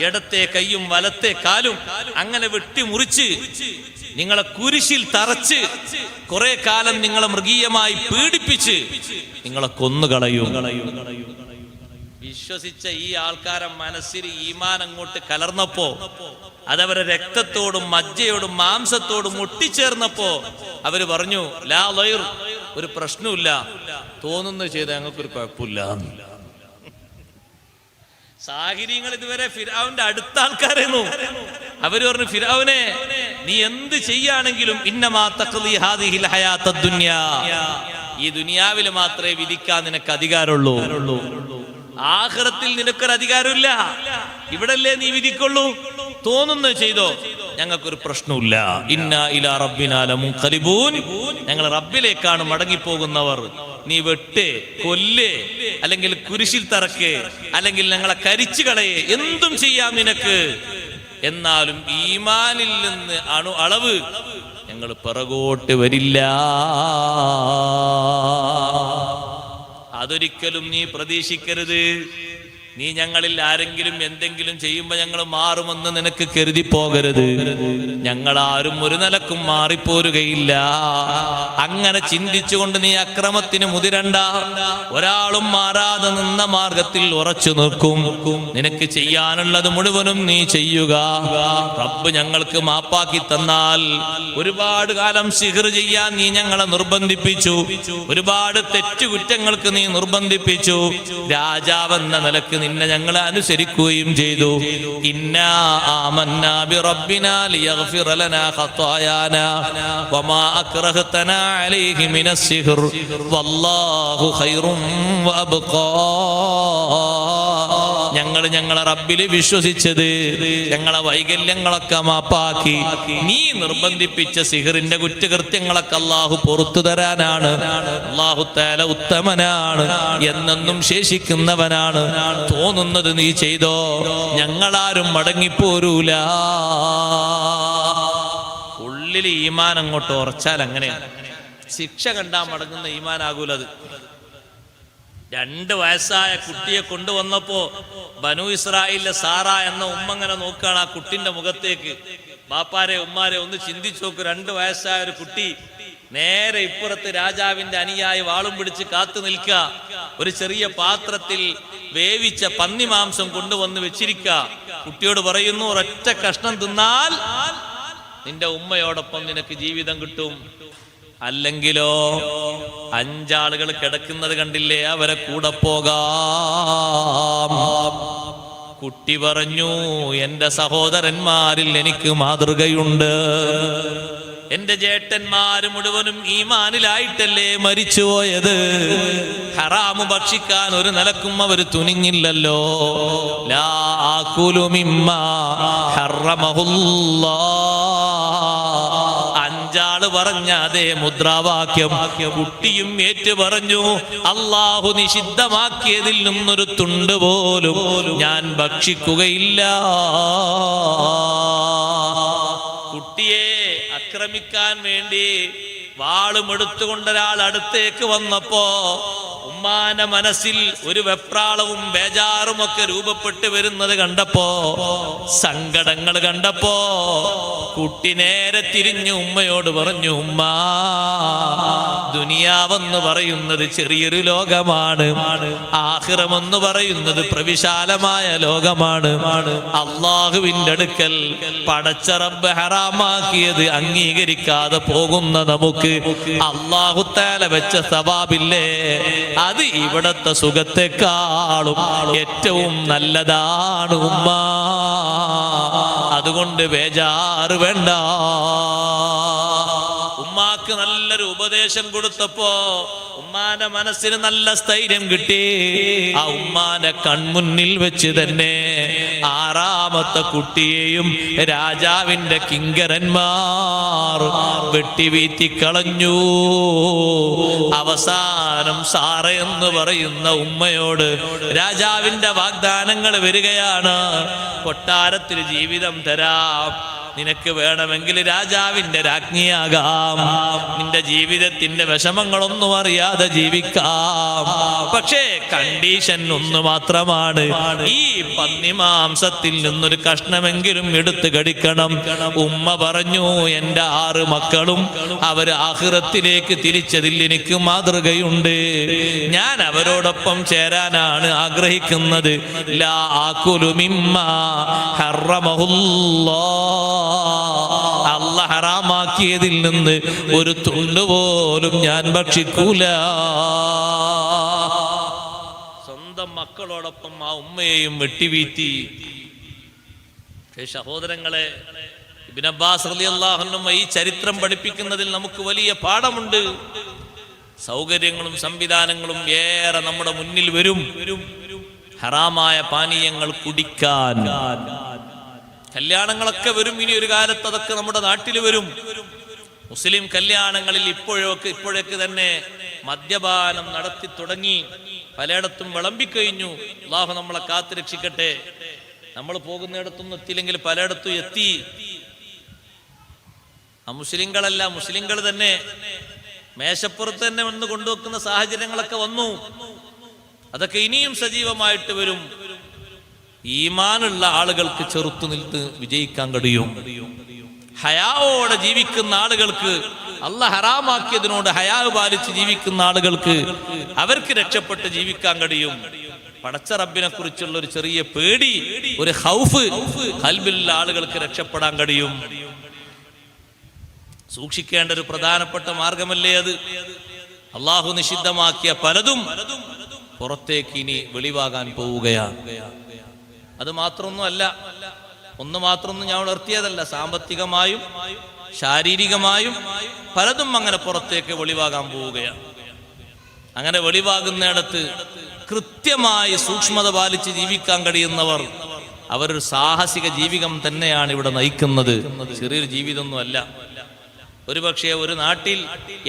ഇടത്തെ കയ്യും വലത്തെ കാലും അങ്ങനെ വെട്ടിമുറിച്ച് നിങ്ങളെ കുരിശിൽ തറച്ച് കുറെ കാലം നിങ്ങളെ മൃഗീയമായി പീഡിപ്പിച്ച് നിങ്ങളെ കൊന്നുകളയും. വിശ്വസിച്ച ഈ ആൾക്കാരെ മനസ്സിൽ ഈമാൻ അങ്ങോട്ട് കലർന്നപ്പോ, അതവരെ രക്തത്തോടും മജ്ജയോടും മാംസത്തോടും ഒട്ടിച്ചേർന്നപ്പോ അവര് പറഞ്ഞു, ലാ ലൈർ, ഒരു പ്രശ്നമില്ല, തോന്നുന്നത് ചെയ്ത ഞങ്ങൾക്കൊരു കുഴപ്പമില്ല. സാഹിര്യങ്ങൾ ഇതുവരെ ഫിർഔന്റെ അടുത്ത ആൾക്കാരായിരുന്നു. അവര് പറഞ്ഞു, ഫിർഔനെ, നീ എന്ത് ചെയ്യാണെങ്കിലും ഇന്നമാ തഖ്ദി ഹാദിഹിൽ ഹയാത്തദ് ദുനിയ, ഈ ദുനിയാവിൽ മാത്രമേ വിധിക്കാൻ നിനക്ക് അധികാരമുള്ളൂ. ആഖിറത്തിൽ നിനക്കൊരു അധികാരമില്ല. ഇവിടല്ലേ നീ വിധിക്കുള്ളൂ. തോന്നുന്നത് ചെയ്തോ, ഞങ്ങൾക്കൊരു പ്രശ്നമില്ല. ഇന്നാ ഇലാ റബ്ബിനാ ലമുൻഖലിബൂൻ, ഞങ്ങൾ റബ്ബിലേക്കാണ് മടങ്ങിപ്പോകുന്നവർ. നീ വെട്ട്, കൊല്ല്, അല്ലെങ്കിൽ കുരിശിൽ തറക്ക്, അല്ലെങ്കിൽ ഞങ്ങളെ കരിച്ചു കളയെ, എന്തും ചെയ്യാം നിനക്ക്. എന്നാലും ഈമാനിൽ നിന്ന് അളവ് ഞങ്ങൾ പിറകോട്ട് വരില്ല. അതൊരിക്കലും നീ പ്രതീക്ഷിക്കരുത്. നീ ഞങ്ങളിൽ ആരെങ്കിലും എന്തെങ്കിലും ചെയ്യുമ്പോ ഞങ്ങൾ മാറുമെന്ന് നിനക്ക് കരുതി പോകരുത്. ഞങ്ങളാരും ഒരു നിലക്കും മാറിപ്പോരുകയില്ല. അങ്ങനെ ചിന്തിച്ചുകൊണ്ട് നീ അക്രമത്തിന് മുതിരണ്ട. ഒരാളും മാറാതെ നിന്ന മാർഗത്തിൽ ഉറച്ചു നിൽക്കും. നിനക്ക് ചെയ്യാനുള്ളത് മുഴുവനും നീ ചെയ്യുക. റബ്ബ് ഞങ്ങൾക്ക് മാപ്പാക്കി തന്നാൽ, ഒരുപാട് കാലം സിഹ്ർ ചെയ്യാൻ നീ ഞങ്ങളെ നിർബന്ധിപ്പിച്ചു, ഒരുപാട് തെറ്റുകുറ്റങ്ങൾക്ക് നീ നിർബന്ധിപ്പിച്ചു. രാജാവെന്ന നിലക്ക് നിന്നെ ഞങ്ങൾ അനുസരിക്കുകയും ചെയ്തു. ഇന്നാ ആമന്നാ ബിറബ്ബിനാ ലിയഗ്ഫിറ ലനാ ഖതായാനാ വമാ അക്റഹ്തനാ അലൈഹി മിനസ് സിഹ്ർ വല്ലാഹു ഖൈറും വഅബ്ഖാ. ഞങ്ങളെ റബ്ബിൽ വിശ്വസിച്ചത്, ഞങ്ങളെ വൈകല്യങ്ങളൊക്കെ മാപ്പാക്കി നീ നിർബന്ധിപ്പിച്ച സിഹറിന്റെ കുറ്റകൃത്യങ്ങളൊക്കെ അല്ലാഹു പുറത്തു തരാനാണ്. അല്ലാഹു തആല ഉത്തമനാണ്, എന്നെന്നും ശേഷിക്കുന്നവനാണ്. തോന്നുന്നത് നീ ചെയ്തോ, ഞങ്ങളാരും മടങ്ങിപ്പോരൂല. ഉള്ളിൽ ഈമാൻ അങ്ങോട്ട് ഉറച്ചാൽ അങ്ങനെയാണ്. ശിക്ഷ കണ്ടാ മടങ്ങുന്ന ഈമാനാകൂലത്. 2 വയസ്സായ കുട്ടിയെ കൊണ്ടുവന്നപ്പോ ബനു ഇസ്രായേലിലെ സാറ എന്ന ഉമ്മ അങ്ങനെ നോക്കുകയാണ് ആ കുട്ടിന്റെ മുഖത്തേക്ക്. ബാപ്പാരെ ഉമ്മാരെ ഒന്ന് ചിന്തിച്ചു നോക്ക്. 2 വയസ്സായ ഒരു കുട്ടി നേരെ ഇപ്പുറത്ത് രാജാവിന്റെ അനുയായി വാളും പിടിച്ച് കാത്തു നിൽക്കുക. ഒരു ചെറിയ പാത്രത്തിൽ വേവിച്ച പന്നി മാംസം കൊണ്ടുവന്ന് വെച്ചിരിക്കുക. കുട്ടിയോട് പറയുന്നു, ഒരൊറ്റ കഷ്ണം തിന്നാൽ നിന്റെ ഉമ്മയോടൊപ്പം നിനക്ക് ജീവിതം കിട്ടും. അല്ലെങ്കിലോ 5 ആളുകൾ കിടക്കുന്നത് കണ്ടില്ലേ, അവരെ കൂടെ പോകാം. കുട്ടി പറഞ്ഞു, എന്റെ സഹോദരന്മാരിൽ എനിക്ക് മാതൃകയുണ്ട്. എന്റെ ജേട്ടന്മാര് മുഴുവനും ഈമാനിലായിട്ടല്ലേ മരിച്ചുപോയത്. ഹറാമു ഭക്ഷിക്കാൻ ഒരു നിലക്കും അവർ തുനിഞ്ഞില്ലല്ലോ. ലാ ആകുലു മിമ്മാ ഹറമഹുല്ലാഹ്. 5 ആള് പറഞ്ഞ അതേ മുദ്രാവാക്യം കുട്ടിയും ഏറ്റു പറഞ്ഞു. അള്ളാഹു നിഷിദ്ധമാക്കിയതിൽ നിന്നൊരു തുണ്ട് പോലും ഞാൻ ഭക്ഷിക്കുകയില്ല. കുട്ടിയെ ആക്രമിക്കാൻ വേണ്ടി വാളുമെടുത്തുകൊണ്ടൊരാൾ അടുത്തേക്ക് വന്നപ്പോ ഉമ്മാന്റെ മനസ്സിൽ ഒരു വെപ്രാളവും ബേജാറും ഒക്കെ രൂപപ്പെട്ട് വരുന്നത് കണ്ടപ്പോ, സങ്കടങ്ങൾ കണ്ടപ്പോ കുട്ടി നേരെ തിരിഞ്ഞു ഉമ്മയോട് പറഞ്ഞു, ഉമ്മ, ദുനിയാവെന്ന് പറയുന്നത് ചെറിയൊരു ലോകമാണ്. ആഖിറമെന്ന് പറയുന്നത് പ്രവിശാലമായ ലോകമാണ്. അള്ളാഹുവിന്റെ അടുക്കൽ പടച്ച റബ്ബ് ഹറാമാക്കിയത് അംഗീകരിക്കാതെ പോകുന്ന നമുക്ക് അള്ളാഹു തആല വെച്ച സവാബില്ലേ, അത് ഇവിടത്തെ സുഖത്തെക്കാളും ഏറ്റവും നല്ലതാണ് ഉമ്മ. അതുകൊണ്ട് ബേജാറ് വേണ്ട. ഉമ്മാക്ക് നല്ലൊരു ഉപദേശം കൊടുത്തപ്പോ ഉമ്മാന്റെ മനസ്സിന് നല്ല സ്ഥൈര്യം കിട്ടി. ആ ഉമ്മാന്റെ കൺമുന്നിൽ വെച്ച് തന്നെ 6ാമത്തെ കുട്ടിയെയും രാജാവിന്റെ കിങ്കരന്മാർ വെട്ടിവീത്തിക്കളഞ്ഞു. അവസാനം സാറ എന്ന് പറയുന്ന ഉമ്മയോട് രാജാവിന്റെ വാഗ്ദാനങ്ങൾ വരികയാണ്. കൊട്ടാരത്തിൽ ജീവിതം തരാം, നിനക്ക് വേണമെങ്കിൽ രാജാവിന്റെ രാജ്ഞിയാകാം, നിന്റെ ജീവിതത്തിന്റെ വിഷമങ്ങളൊന്നും അറിയാതെ ജീവിക്കാം. പക്ഷേ കണ്ടീഷൻ ഒന്ന് മാത്രമാണ്, ഈ പന്നിമാംസത്തിൽ നിന്നൊരു കഷ്ണമെങ്കിലും എടുത്തു കടിക്കണം. ഉമ്മ പറഞ്ഞു, എന്റെ 6 മക്കളും അവര് ആഖിറത്തിലേക്ക് തിരിച്ചതിൽ എനിക്ക് മാതൃകയുണ്ട്. ഞാൻ അവരോടൊപ്പം ചേരാനാണ് ആഗ്രഹിക്കുന്നത്. ലാ ആകുലു മിമ്മാ ഹറമഹുല്ലാഹ്. അല്ലാഹ് ഹറാമാക്കിയതിൽ നിന്ന് ഒരു തുണ്ട് പോലും ഞാൻ ഭക്ഷിക്കൂല. സ്വന്തം മക്കളോടൊപ്പം ആ ഉമ്മയെയും വെട്ടിവീഴ്ത്തി. സഹോദരങ്ങളെ, ഇബ്നു അബ്ബാസ് റളിയല്ലാഹു അൻഹു ഈ ചരിത്രം പഠിപ്പിക്കുന്നതിൽ നമുക്ക് വലിയ പാഠമുണ്ട്. സൗകര്യങ്ങളും സംവിധാനങ്ങളും ഏറെ നമ്മുടെ മുന്നിൽ വരും. ഹറാമായ പാനീയങ്ങൾ കുടിക്കാൻ കല്യാണങ്ങളൊക്കെ വരും. ഇനി ഒരു കാലത്ത് അതൊക്കെ നമ്മുടെ നാട്ടിൽ വരും. മുസ്ലിം കല്യാണങ്ങളിൽ ഇപ്പോഴൊക്കെ തന്നെ മദ്യപാനം നടത്തി തുടങ്ങി. പലയിടത്തും വിളമ്പിക്കഴിഞ്ഞു. അല്ലാഹു നമ്മളെ കാത്തു രക്ഷിക്കട്ടെ. നമ്മൾ പോകുന്നിടത്തൊന്നും എത്തിയില്ലെങ്കിൽ പലയിടത്തും എത്തി. മുസ്ലിങ്ങളല്ല, മുസ്ലിങ്ങൾ തന്നെ മേശപ്പുറത്ത് തന്നെ വന്ന് കൊണ്ടുവെക്കുന്ന സാഹചര്യങ്ങളൊക്കെ വന്നു. അതൊക്കെ ഇനിയും സജീവമായിട്ട് വരും. ഈമാനുള്ള ആളുകൾക്ക് ചെറുത്തു നിൽത്ത് വിജയിക്കാൻ കഴിയും. ഹയാവോടെ ജീവിക്കുന്ന ആളുകൾക്ക്, അല്ലാഹ് ഹറാമാക്കിയതിനോട് ഹയാവ് പാലിച്ച് ജീവിക്കുന്ന ആളുകൾക്ക് അവർക്ക് രക്ഷപ്പെട്ട് ജീവിക്കാൻ കഴിയും. പടച്ച റബ്ബിനെ കുറിച്ചുള്ള ഒരു ചെറിയ പേടി, ഒരു ഖൗഫ് ഖൽബിലുള്ള ആളുകൾക്ക് രക്ഷപ്പെടാൻ കഴിയും. സൂക്ഷിക്കേണ്ട ഒരു പ്രധാനപ്പെട്ട മാർഗമല്ലേ അത്. അള്ളാഹു നിഷിദ്ധമാക്കിയ പലതും പുറത്തേക്ക് ഇനി വെളിവാകാൻ പോവുകയാണ്. അത് മാത്രമൊന്നും അല്ല, ഒന്ന് മാത്രമൊന്നും ഞാൻ ഉണർത്തിയതല്ല. സാമ്പത്തികമായും ശാരീരികമായും പലതും അങ്ങനെ പുറത്തേക്ക് വെളിവാകാൻ പോവുകയാണ്. അങ്ങനെ വെളിവാകുന്നിടത്ത് കൃത്യമായി സൂക്ഷ്മത പാലിച്ച് ജീവിക്കാൻ കഴിയുന്നവർ അവരൊരു സാഹസിക ജീവിതം തന്നെയാണ് ഇവിടെ നയിക്കുന്നത്. ചെറിയൊരു ജീവിതമൊന്നും അല്ല. ഒരുപക്ഷെ ഒരു നാട്ടിൽ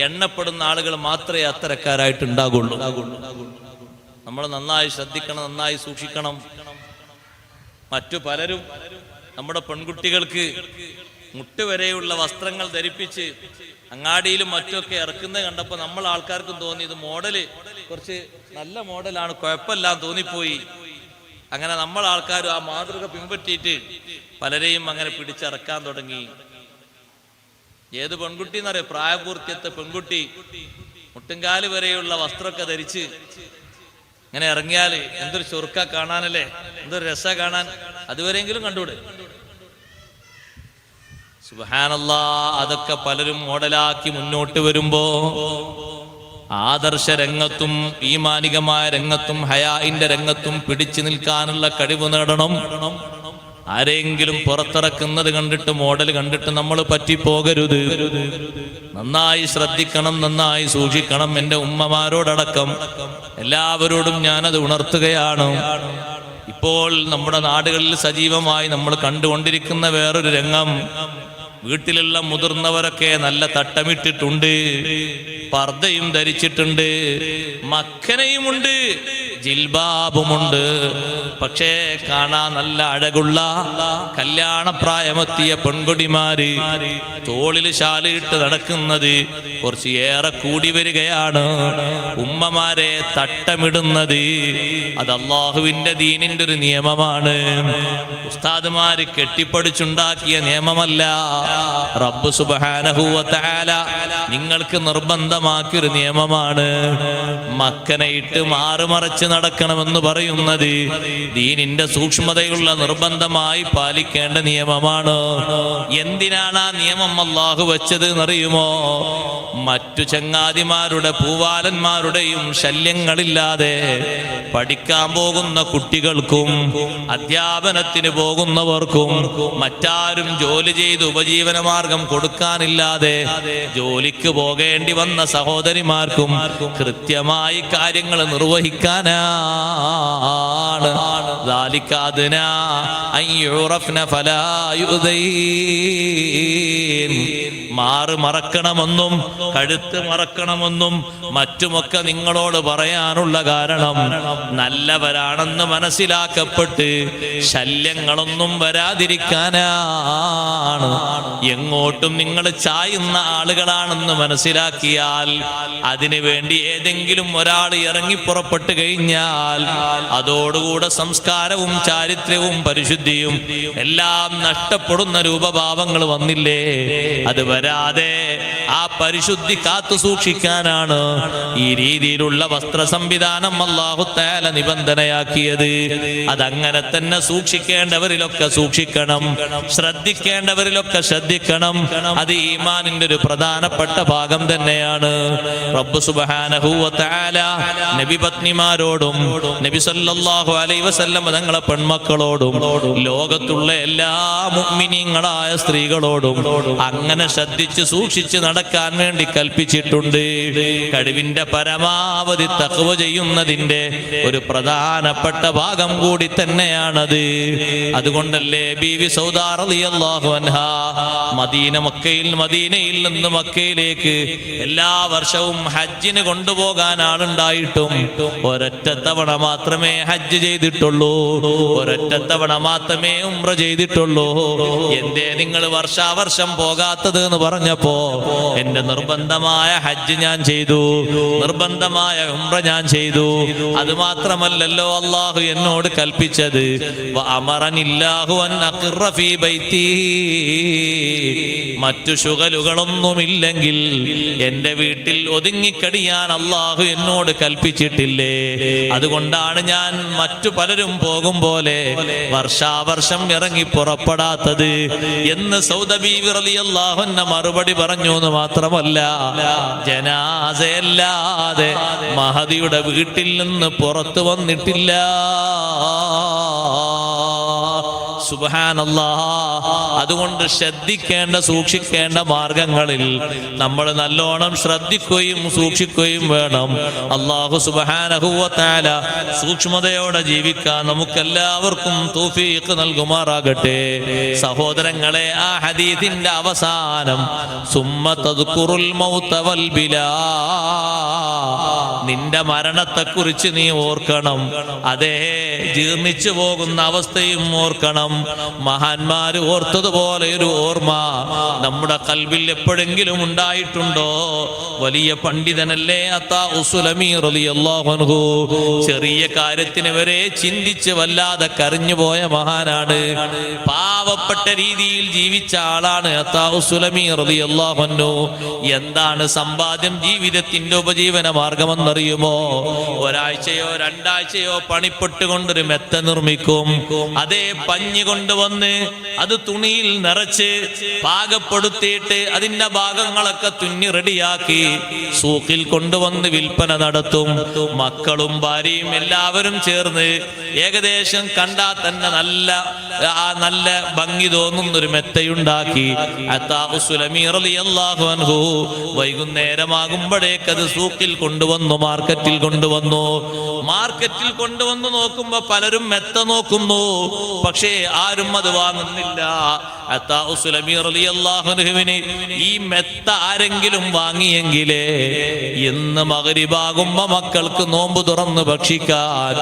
എണ്ണപ്പെടുന്ന ആളുകൾ മാത്രമേ അത്തരക്കാരായിട്ട് ഉണ്ടാകുള്ളൂ. നമ്മൾ നന്നായി ശ്രദ്ധിക്കണം, നന്നായി സൂക്ഷിക്കണം. മറ്റു പലരും നമ്മുടെ പെൺകുട്ടികൾക്ക് മുട്ടുവരെയുള്ള വസ്ത്രങ്ങൾ ധരിപ്പിച്ച് അങ്ങാടിയിലും മറ്റുമൊക്കെ ഇറക്കുന്നത് കണ്ടപ്പോൾ നമ്മൾ ആൾക്കാർക്കും തോന്നി ഇത് മോഡല് കുറച്ച് നല്ല മോഡലാണ്, കുഴപ്പമില്ലാന്ന് തോന്നിപ്പോയി. അങ്ങനെ നമ്മൾ ആൾക്കാരും ആ മാതൃക പിൻപറ്റിയിട്ട് പലരെയും അങ്ങനെ പിടിച്ചിറക്കാൻ തുടങ്ങി. ഏത് പെൺകുട്ടി എന്നറിയാം? പ്രായപൂർത്തിയത്തെ പെൺകുട്ടി മുട്ടുംകാല് വരെയുള്ള വസ്ത്രമൊക്കെ ധരിച്ച് ഇങ്ങനെ ഇറങ്ങിയാൽ എന്തൊരു ചൊറുക്ക കാണാനല്ലേ, എന്തൊരു രസ കാണാൻ. അതുവരെയെങ്കിലും കണ്ടൂടെ? സുബ്ഹാനല്ലാഹ്. അതൊക്കെ പലരും മോഡലാക്കി മുന്നോട്ട് വരുമ്പോ ആദർശ രംഗത്തും ഈമാനികമായ രംഗത്തും ഹയാഇന്റെ രംഗത്തും പിടിച്ചു നിൽക്കാനുള്ള കഴിവ് നേടണം. ആരെങ്കിലും പുറത്തിറക്കുന്നത് കണ്ടിട്ട്, മോഡൽ കണ്ടിട്ട് നമ്മൾ പറ്റിപ്പോകരുത്. നന്നായി ശ്രദ്ധിക്കണം, നന്നായി സൂക്ഷിക്കണം. എൻ്റെ ഉമ്മമാരോടടക്കം എല്ലാവരോടും ഞാനത് ഉണർത്തുകയാണ്. ഇപ്പോൾ നമ്മുടെ നാടുകളിൽ സജീവമായി നമ്മൾ കണ്ടുകൊണ്ടിരിക്കുന്ന വേറൊരു രംഗം, വീട്ടിലുള്ള മുതിർന്നവരൊക്കെ നല്ല തട്ടമിട്ടിട്ടുണ്ട്, പർദ്ദയും ധരിച്ചിട്ടുണ്ട്, മക്കനയുമുണ്ട്, ജിൽബാബുമുണ്ട്. പക്ഷേ കാണാൻ നല്ല അഴകുള്ള കല്യാണപ്രായമെത്തിയ പെൺകുടിമാര് തോളിൽ ശാലിട്ട് നടക്കുന്നത് കുറച്ച് ഏറെ കൂടി വരികയാണ്. ഉമ്മമാരെ തട്ടമിടുന്നത് അത് അല്ലാഹുവിന്റെ ദീനിന്റെ ഒരു നിയമമാണ്. ഉസ്താദുമാര് കെട്ടിപ്പടിച്ചുണ്ടാക്കിയ നിയമമല്ല. റബ്ബ് സുബ്ഹാനഹു വ തആല നിങ്ങൾക്ക് നിർബന്ധമാക്കിയൊരു നിയമമാണ്. മക്കനയിട്ട് മാറുമറച്ച് നടക്കണമെന്ന് പറയുന്നത് ദീനിന്റെ സൂക്ഷ്മതയുള്ള നിർബന്ധമായി പാലിക്കേണ്ട നിയമമാണ്. എന്തിനാണ് ആ നിയമം അല്ലാഹു വെച്ചത് എന്നറിയുമോ? മറ്റു ചങ്ങാതിമാരുടെ പൂവാലന്മാരുടെയും ശല്യങ്ങളില്ലാതെ പഠിക്കാൻ പോകുന്ന കുട്ടികൾക്കും അധ്യാപനത്തിന് പോകുന്നവർക്കും മറ്റാരും ജോലി ചെയ്ത് ഉപജീവന മാർഗം കൊടുക്കാനില്ലാതെ ജോലിക്ക് പോകേണ്ടി വന്ന സഹോദരിമാർക്കും കൃത്യമായി കാര്യങ്ങൾ നിർവഹിക്കാനാണ്. മാറ് മറക്കണമെന്നും കഴുത്ത് മറക്കണമെന്നും മറ്റുമൊക്കെ നിങ്ങളോട് പറയാനുള്ള കാരണം നല്ലവരാണെന്ന് മനസ്സിലാക്കപ്പെട്ട് ശല്യങ്ങളൊന്നും വരാതിരിക്കാനാണ്. എങ്ങോട്ടും നിങ്ങൾ ചായുന്ന ആളുകളാണെന്ന് മനസ്സിലാക്കിയാൽ അതിനു വേണ്ടി ഏതെങ്കിലും ഒരാൾ ഇറങ്ങി പുറപ്പെട്ടു കഴിഞ്ഞാൽ അതോടുകൂടെ സംസ്കാരവും ചാരിത്രവും പരിശുദ്ധിയും എല്ലാം നഷ്ടപ്പെടുന്ന രൂപഭാവങ്ങൾ വന്നില്ലേ? അത് വരാതെ ആ പരിശുദ്ധി കാത്തു സൂക്ഷിക്കാനാണ് ഈ രീതിയിലുള്ള വസ്ത്ര സംവിധാനം അല്ലാഹു തആല നിബന്ധനയാക്കിയത്. അതങ്ങനെ തന്നെ സൂക്ഷിക്കേണ്ടവരിലൊക്കെ സൂക്ഷിക്കണം, ശ്രദ്ധിക്കേണ്ടവരിലൊക്കെ ശ്രദ്ധിക്കണം. അത് ഈമാനിന്റെ ഒരു പ്രധാനപ്പെട്ട ഭാഗം തന്നെയാണ്. റബ്ബ് സുബ്ഹാനഹു വ തആല നബി പത്നിമാരോടും നബി സല്ലല്ലാഹു അലൈഹി വസല്ലം തങ്ങളെ പെൺമക്കളോടും ലോകത്തുള്ള എല്ലാ മുഅ്മിനീങ്ങളായ സ്ത്രീകളോടും അങ്ങനെ ശ്രദ്ധിച്ച് സൂക്ഷിച്ച് നടക്കാൻ വേണ്ടി കൽപ്പിച്ചിട്ടുണ്ട്. കഴിവിന്റെ പരമാവധി തഖ്വ ചെയ്യുന്നതിന്റെ ഒരു പ്രധാനപ്പെട്ട ഭാഗം കൂടി തന്നെയാണത്. അതുകൊണ്ടല്ലേ ബീവി സൗദാ റളിയല്ലാഹു അൻഹാ മദീനയിൽ നിന്ന് മക്കയിലേക്ക് എല്ലാ വർഷവും ഹജ്ജിന് കൊണ്ടുപോകാൻ ആളുണ്ടായിട്ടും ഒരൊറ്റ തവണ മാത്രമേ ഹജ്ജ് ചെയ്തിട്ടുള്ളൂ, ഒരൊറ്റ തവണ മാത്രമേ ഉംറ ചെയ്തിട്ടുള്ളൂ. എന്തേ നിങ്ങൾ വർഷാവർഷം പോകാത്തത് എന്ന് പറഞ്ഞപ്പോ എന്റെ നിർബന്ധമായ ഹജ്ജ് ഞാൻ ചെയ്തു, നിർബന്ധമായ ഉംറ ഞാൻ ചെയ്തു. അത് മാത്രമല്ലല്ലോ അല്ലാഹു എന്നോട് കൽപ്പിച്ചത്, വഅമറനില്ലാഹു അൻ അഖിറ ഫീ ബൈതി. മറ്റു ശുഗലുകളൊന്നുമില്ലെങ്കിൽ എന്റെ വീട്ടിൽ ഒതുങ്ങിക്കടിയാൻ അല്ലാഹു എന്നോട് കൽപ്പിച്ചിട്ടില്ലേ? അതുകൊണ്ടാണ് ഞാൻ മറ്റു പലരും പോകും പോലെ വർഷാവർഷം ഇറങ്ങി പുറപ്പെടാത്തത് എന്ന് സൗദ ബീവി റളിയല്ലാഹു അൻഹ മറുപടി പറഞ്ഞു എന്ന് മാത്രമല്ല, ജനാസയല്ലാതെ മഹദിയുടെ വീട്ടിൽ നിന്ന് പുറത്തു വന്നിട്ടില്ല. സുബ്ഹാനല്ലാഹ്. അതുകൊണ്ട് ശ്രദ്ധിക്കേണ്ട സൂക്ഷിക്കേണ്ട മാർഗങ്ങളിൽ നമ്മൾ നല്ലോണം ശ്രദ്ധിക്കുകയും സൂക്ഷിക്കുകയും വേണം. അല്ലാഹു സുബ്ഹാനഹു വ തആല സൂക്ഷ്മതയോടെ ജീവിക്കാൻ നമുക്കെല്ലാവർക്കും തൗഫീഖ് നൽകുമാറാകട്ടെ. സഹോദരങ്ങളെ, ആ ഹദീസിന്റെ അവസാനം സുമ്മ തദ്കുറുൽ മൗത വൽ ബിലാ, നിന്റെ മരണത്തെക്കുറിച്ച് നീ ഓർക്കണം, അതേ ജീർണിച്ചു പോകുന്ന അവസ്ഥയും ഓർക്കണം. മഹാന്മാര് ഓർത്തതുപോലെ ഒരു ഓർമ്മ നമ്മുടെ കൽബിൽ എപ്പോഴെങ്കിലും ഉണ്ടായിട്ടുണ്ടോ? വലിയ പണ്ഡിതനല്ലേ അത്താ ഉസ്സുലമി റളിയല്ലാഹു അൻഹു. ചെറിയ കാര്യത്തിന് വരെ ചിന്തിച്ച് വല്ലാതെ കരഞ്ഞു പോയ മഹാനാണ്. പാവപ്പെട്ട രീതിയിൽ ജീവിച്ച ആളാണ് അത്താ ഉസ്സുലമി റളിയല്ലാഹു അൻഹു. എന്താണ് സമ്പാദ്യം, ജീവിതത്തിന്റെ ഉപജീവന മാർഗമെന്ന് എന്തെന്നറിയുമോ? ഒരാഴ്ചയോ രണ്ടാഴ്ചയോ പണിപ്പെട്ടുകൊണ്ടൊരു മെത്ത നിർമ്മിക്കും. അതേ പഞ്ഞി കൊണ്ടുവന്ന് അത് തുണിയിൽ നിറച്ച് പാകപ്പെടുത്തിയിട്ട് അതിന്റെ ഭാഗങ്ങളൊക്കെ തുന്നി റെഡിയാക്കി സൂക്കിൽ കൊണ്ടുവന്ന് വിൽപ്പന നടത്തും. മക്കളും ഭാര്യയും എല്ലാവരും ചേർന്ന് ഏകദേശം കണ്ടാൽ തന്നെ നല്ല ഭംഗി തോന്നുന്നൊരു മെത്തയുണ്ടാക്കി അത്താഉ സുലമി റളിയല്ലാഹു അൻഹു വൈകുന്നേരമാകുമ്പോഴേക്ക് അത് സൂക്കിൽ കൊണ്ടുവന്നു, മാർക്കറ്റിൽ കൊണ്ടുവന്നു നോക്കുമ്പോ പലരും മെത്ത നോക്കുന്നു, പക്ഷേ ആരും അത് വാങ്ങുന്നില്ല. അത്താഉ സുലമി റളിയല്ലാഹു അൻഹുവിന് ഈ മെത്ത ആരെങ്കിലും വാങ്ങിയെങ്കിലേ ഇന്ന് മഗ്‌രിബാകുമ്പോ മക്കൾക്ക് നോമ്പ് തുറന്ന് ഭക്ഷിക്കാൻ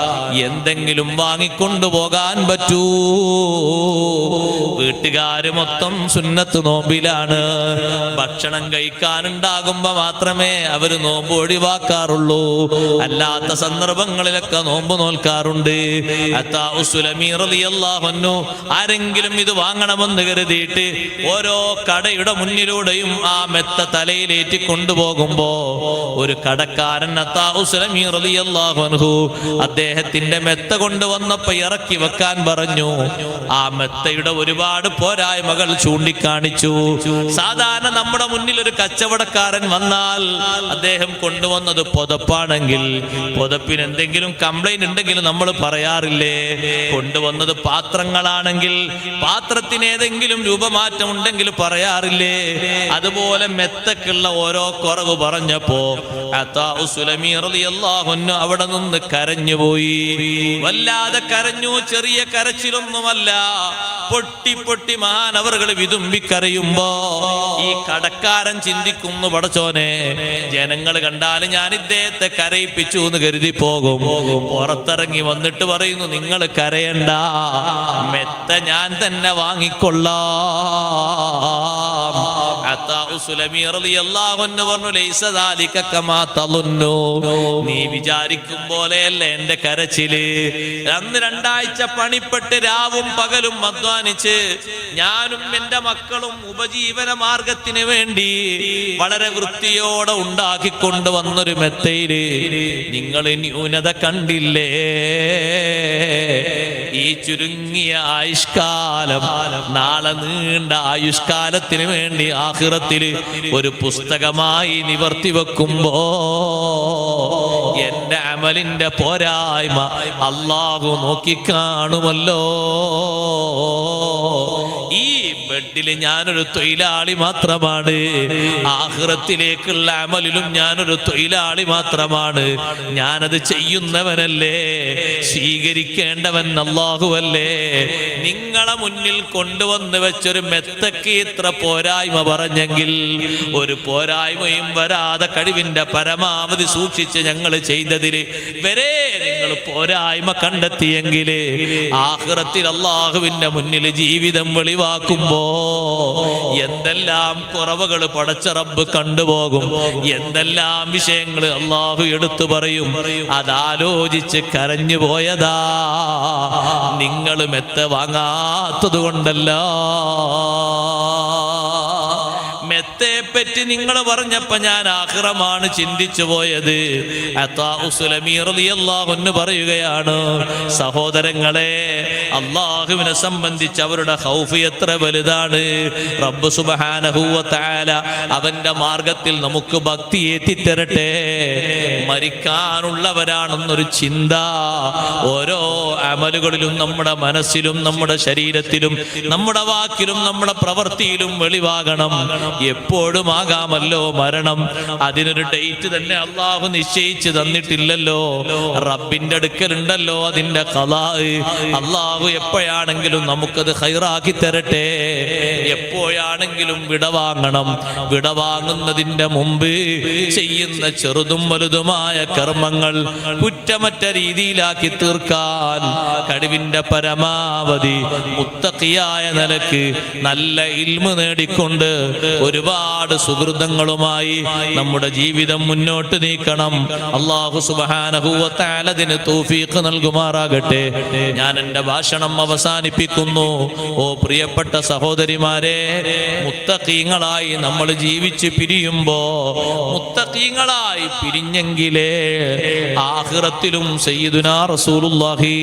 എന്തെങ്കിലും വാങ്ങിക്കൊണ്ടുപോകാൻ പറ്റൂ. വീട്ടുകാര് മൊത്തം സുന്നത്ത് നോമ്പിലാണ്. ഭക്ഷണം കഴിക്കാനുണ്ടാകുമ്പോ മാത്രമേ അവര് നോമ്പ് ഒഴിവാക്കാറുള്ളൂ. അല്ലാത്ത സന്ദർഭങ്ങളിലൊക്കെ നോമ്പ് നോൽക്കാറുണ്ട്. അത്താഉ സുലമി റളിയല്ലാഹു അൻഹു ആരെങ്കിലും ഇത് വാങ്ങണമെന്ന് കരുതിയിട്ട് ഓരോ കടയുടെ മുന്നിലൂടെയും ആ മെത്ത തലയിലേറ്റി കൊണ്ടുപോകുമ്പോ ഒരു കടക്കാരൻ അത്താഉ സുലമി റളിയല്ലാഹു അൻഹു അദ്ദേഹത്തിന്റെ മെത്ത കൊണ്ടുവന്നപ്പോ ഇറക്കി വെക്കാൻ പറഞ്ഞു. ആ മെത്തയുടെ ഒരുപാട് പോരായ്മകൾ ചൂണ്ടിക്കാണിച്ചു. സാധാരണ നമ്മുടെ മുന്നിൽ ഒരു കച്ചവടക്കാരൻ വന്നാൽ അദ്ദേഹം കൊണ്ടുവന്നത് പുതപ്പാണെങ്കിൽ പുതപ്പിന് എന്തെങ്കിലും കംപ്ലൈന്റ് ഉണ്ടെങ്കിൽ നമ്മൾ പറയാറില്ലേ? കൊണ്ടുവന്നത് പാത്രങ്ങളാണെങ്കിൽ പാത്രത്തിന് ഏതെങ്കിലും രൂപമാറ്റം ഉണ്ടെങ്കിൽ പറയാറില്ലേ? അതുപോലെ മെത്തക്കുള്ള ഓരോ കുറവ് പറഞ്ഞപ്പോ അത്താഉ സുലമി റളിയല്ലാഹു അൻഹു അവിടെ നിന്ന് കരഞ്ഞുപോയി. വല്ലാതെ കരഞ്ഞു. ചെറിയ കരച്ചിലൊന്നുമല്ല, പൊട്ടി പൊട്ടി മഹാനവറുകൾ വിതുമ്പിക്കരയുമ്പോ ഈ കടക്കാരൻ ചിന്തിക്കുന്നു, പടച്ചോനെ ജനങ്ങൾ കണ്ടാൽ ഞാൻ ഇദ്ദേഹത്തെ കരയിപ്പിച്ചു എന്ന് കരുതി പോകും. പുറത്തിറങ്ങി വന്നിട്ട് പറയുന്നു, നിങ്ങൾ കരയണ്ട, മെത്ത ഞാൻ തന്നെ വാങ്ങിക്കൊള്ളാം. അത്താഉ സുലമി റളിയല്ലാഹു അൻഹു പറഞ്ഞു, ലൈസ ദാലിക കമാ തളുന്നു, നീ വിചാരിക്കും പോലെയല്ല എന്റെ കരച്ചില്. അന്ന് രണ്ടാഴ്ച പണിപ്പെട്ട് രാവും പകലും അധ്വാനിച്ച് ഞാനും എന്റെ മക്കളും ഉപജീവന മാർഗത്തിന് വേണ്ടി വളരെ വൃത്തിയോടെ ഉണ്ടാക്കിക്കൊണ്ട് വന്നൊരു മെത്തയില് നിങ്ങൾ ന്യൂനത കണ്ടില്ലേ? ഈ ചുരുങ്ങിയ ആയുഷ്കാലം നാളെ നീണ്ട ആയുഷ്കാലത്തിന് വേണ്ടി ആഖിറത്തിൽ ഒരു പുസ്തകമായി നിവർത്തി വെക്കുമ്പോ എന്റെ അമലിന്റെ പോരായ്മ അല്ലാഹു നോക്കിക്കാണുമല്ലോ. ഈ ബെഡില് ഞാനൊരു തൊഴിലാളി മാത്രമാണ്, ആഖിറത്തിലേക്കുള്ള അമലിലും ഞാനൊരു തൊഴിലാളി മാത്രമാണ്. ഞാനത് ചെയ്യുന്നവനല്ലേ, സ്വീകരിക്കേണ്ടവൻ അല്ലാഹുവല്ലേ. നിങ്ങളെ മുന്നിൽ കൊണ്ടുവന്ന് വെച്ചൊരു മെത്തക്ക് ഇത്ര പോരായ്മ പറഞ്ഞെങ്കിൽ ഒരു പോരായ്മയും വരാതെ കഴിവിന്റെ പരമാവധി സൂക്ഷിച്ച് ഞങ്ങൾ ചെയ്തതില് വരെ നിങ്ങൾ പോരായ്മ കണ്ടെത്തിയെങ്കിൽ ആഖിറത്തിൽ അല്ലാഹുവിന്റെ മുന്നിൽ ജീവിതം വെളിവാക്കുമ്പോ എന്തെല്ലാം കുറവുകൾ പടച്ച റബ്ബ് കണ്ടുപോകും, എന്തെല്ലാം വിഷയങ്ങൾ അല്ലാഹു എടുത്തു പറയും. അതാലോചിച്ച് കരഞ്ഞു പോയതാ. നിങ്ങൾ മെത്ത വാങ്ങാത്തത് കൊണ്ടല്ല. മെത്തയെ പറ്റി നിങ്ങൾ പറഞ്ഞപ്പോ ഞാൻ ആഖിറമാണ് ചിന്തിച്ചു പോയത്. അത്താഉ സുലമി റളിയല്ലാഹു അൻഹു പറയുകയാണ്, സഹോദരങ്ങളെ, അല്ലാഹുവിനെ സംബന്ധിച്ച് അവരുടെ ഖൗഫ് എത്ര വലുതാണ്. റബ്ബ് സുബ്ഹാനഹു വ തആല അവന്റെ മാർഗത്തിൽ നമുക്ക് ഭക്തി എത്തിത്തരട്ടെ. മരിക്കാനുള്ളവരാണെന്നൊരു ചിന്ത ഓരോ അമലുകളിലും നമ്മുടെ മനസ്സിലും നമ്മുടെ ശരീരത്തിലും നമ്മുടെ വാക്കിലും നമ്മുടെ പ്രവൃത്തിയിലും വെളിവാകണം. എപ്പോഴും ആകാമല്ലോ മരണം. അതിനൊരു ഡേറ്റ് തന്നെ അല്ലാഹു നിശ്ചയിച്ച് തന്നിട്ടില്ലല്ലോ. റബ്ബിന്റെ അടുക്കലുണ്ടല്ലോ അതിന്റെ ഖലാ. അല്ലാഹു എപ്പോഴാണെങ്കിലും നമുക്കത് ഖൈറാക്കി തരട്ടെ. എപ്പോഴാണെങ്കിലും വിടവാങ്ങണം. വിടവാങ്ങുന്നതിന്റെ മുമ്പ് ചെയ്യുന്ന ചെറുതും വലുതുമായ കർമ്മങ്ങൾ കുറ്റമറ്റ രീതിയിലാക്കി തീർക്കാൻ കഴിവിന്റെ പരമാവധി മുത്തഖിയായ നിലക്ക് നല്ല ഇൽമ് നേടിക്കൊണ്ട് ഒരുപാട് സുഹൃതങ്ങളുമായി നമ്മുടെ ജീവിതം മുന്നോട്ട് നീക്കണം. അല്ലാഹു സുബ്ഹാനഹു വ തആല അതിന് തൗഫീഖ് നൽകുമാറാകട്ടെ. ഞാൻ എൻ്റെ ഭാഷണം അവസാനിപ്പിക്കുന്നു. ഓ പ്രിയപ്പെട്ട സഹോദരിമാരെ, മുത്തഖീങ്ങളായി നമ്മൾ ജീവിച്ച് പിരിയുമ്പോ മുത്തഖീങ്ങളായി പിരിഞ്ഞെങ്കിലേ ആഖിറത്തിലും സയ്യിദുനാ റസൂലുള്ളാഹി